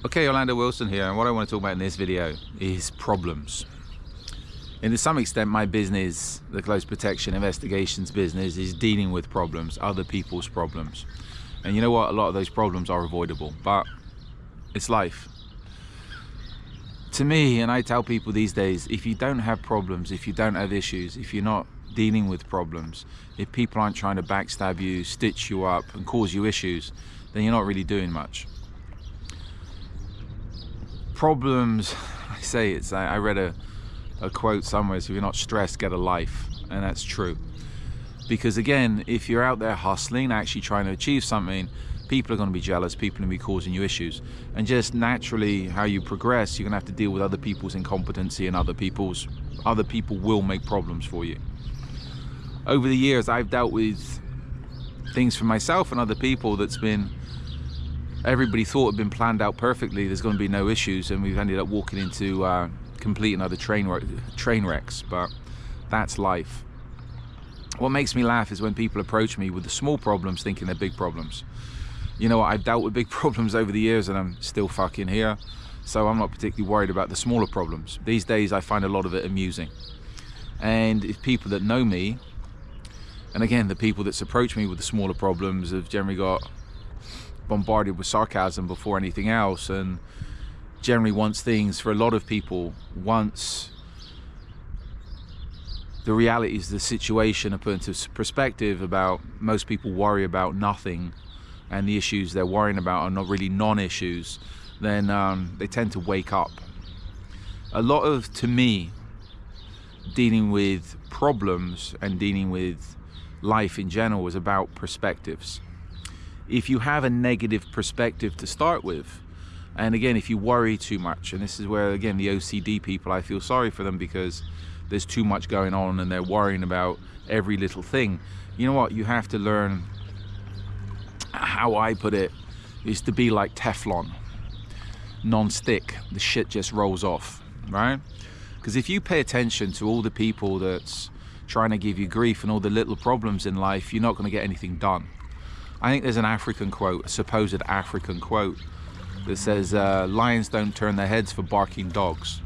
Okay, Orlando Wilson here, and what I want to talk about in this video is problems. And to some extent, my business, the Close Protection Investigations business, is dealing with problems, other people's problems. And you know what? A lot of those problems are avoidable, but it's life. To me, and I tell people these days, if you don't have problems, if you don't have issues, if you're not dealing with problems, if people aren't trying to backstab you, stitch you up, and cause you issues, then you're not really doing much. Problems, I read a quote somewhere, so if you're not stressed, get a life. And that's true. Because again, if you're out there hustling, actually trying to achieve something, people are going to be jealous, people are going to be causing you issues. And just naturally, how you progress, you're going to have to deal with other people's incompetency, and other people will make problems for you. Over the years, I've dealt with things for myself and other people that's been, everybody thought had been planned out perfectly, there's going to be no issues, and we've ended up walking into complete and utter train wrecks, but that's life. What makes me laugh is when people approach me with the small problems thinking they're big problems. You know what, I've dealt with big problems over the years and I'm still fucking here, so I'm not particularly worried about the smaller problems. These days I find a lot of it amusing. And if people that know me, and again, the people that's approached me with the smaller problems have generally got bombarded with sarcasm before anything else, and generally once things, for a lot of people, once the realities of the situation are put into perspective about, most people worry about nothing, and the issues they're worrying about are not really non-issues, then they tend to wake up. A lot of, to me, dealing with problems and dealing with life in general is about perspectives. If you have a negative perspective to start with, and again, if you worry too much, and this is where, again, the OCD people, I feel sorry for them because there's too much going on and they're worrying about every little thing. You know what? You have to learn, how I put it, is to be like Teflon, non-stick. The shit just rolls off, right? Because if you pay attention to all the people that's trying to give you grief and all the little problems in life, you're not going to get anything done. I think there's an African quote, a supposed African quote, that says lions don't turn their heads for barking dogs.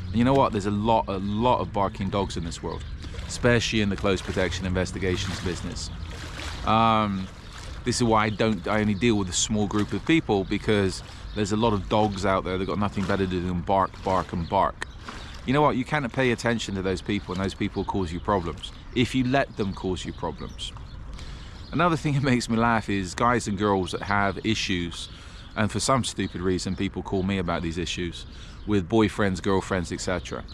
And you know what? There's a lot of barking dogs in this world, especially in the Close Protection Investigations business. This is why I only deal with a small group of people, because there's a lot of dogs out there that got nothing better to do than bark, bark, and bark. You know what? You can't pay attention to those people, and those people cause you problems if you let them cause you problems. Another thing that makes me laugh is guys and girls that have issues, and for some stupid reason people call me about these issues with boyfriends, girlfriends, etc.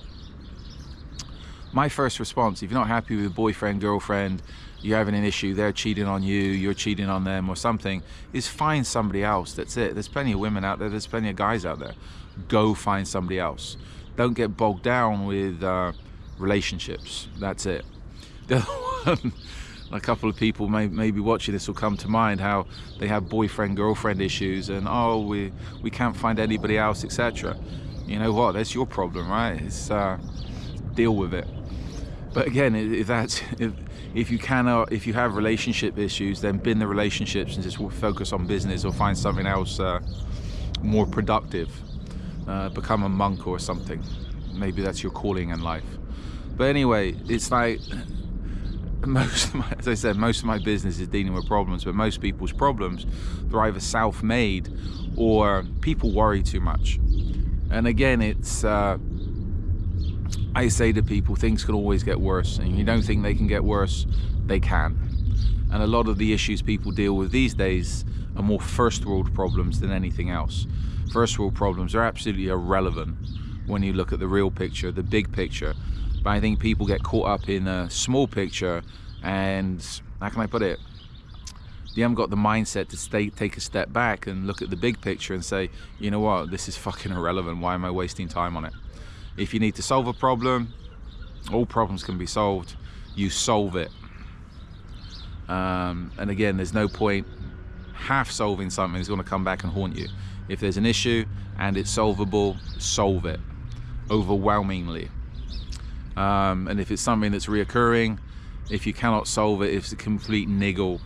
My first response, if you're not happy with a boyfriend, girlfriend, you're having an issue, they're cheating on you, you're cheating on them or something, is find somebody else. That's it. There's plenty of women out there, there's plenty of guys out there. Go find somebody else. Don't get bogged down with relationships. That's it. The other one, a couple of people maybe watching this will come to mind, how they have boyfriend girlfriend issues and we can't find anybody else, etc. You know what, that's your problem, right? It's deal with it. But again, if you have relationship issues, then bin the relationships and just focus on business, or find something else more productive. Become a monk or something. Maybe that's your calling in life. But anyway, it's like, as I said, most of my business is dealing with problems, but most people's problems, they're either self-made or people worry too much. And again, it's I say to people, things can always get worse, and you don't think they can get worse, they can. And a lot of the issues people deal with these days are more first world problems than anything else. First world problems are absolutely irrelevant when you look at the real picture, the big picture. But I think people get caught up in a small picture, and how can I put it? They haven't got the mindset to take a step back and look at the big picture and say, you know what, this is fucking irrelevant. Why am I wasting time on it? If you need to solve a problem, all problems can be solved. You solve it. And again, there's no point half solving something that's going to come back and haunt you. If there's an issue and it's solvable, solve it overwhelmingly. And if it's something that's reoccurring, if you cannot solve it, if it's a complete niggle,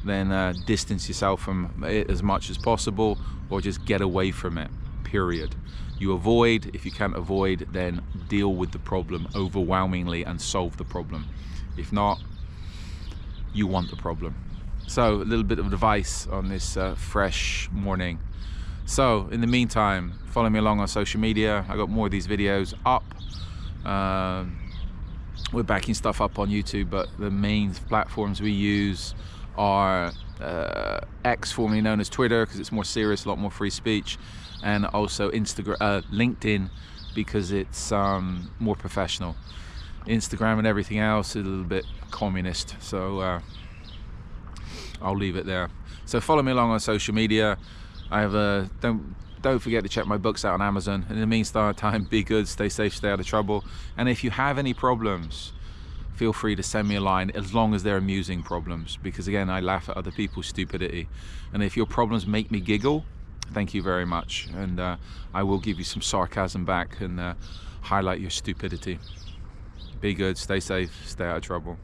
then distance yourself from it as much as possible, or just get away from it, period. You avoid. If you can't avoid, then deal with the problem overwhelmingly and solve the problem. If not, you want the problem. So a little bit of advice on this fresh morning. So in the meantime, follow me along on social media. I got more of these videos up. We're backing stuff up on YouTube, but the main platforms we use are X, formerly known as Twitter, because it's more serious, a lot more free speech, and also LinkedIn, because it's more professional. Instagram and everything else is a little bit communist, so I'll leave it there. So follow me along on social media. I have don't forget to check my books out on Amazon. In the meantime, be good, stay safe, stay out of trouble. And if you have any problems, feel free to send me a line, as long as they're amusing problems, because again, I laugh at other people's stupidity. And if your problems make me giggle, thank you very much, and I will give you some sarcasm back and highlight your stupidity. Be good, stay safe, stay out of trouble.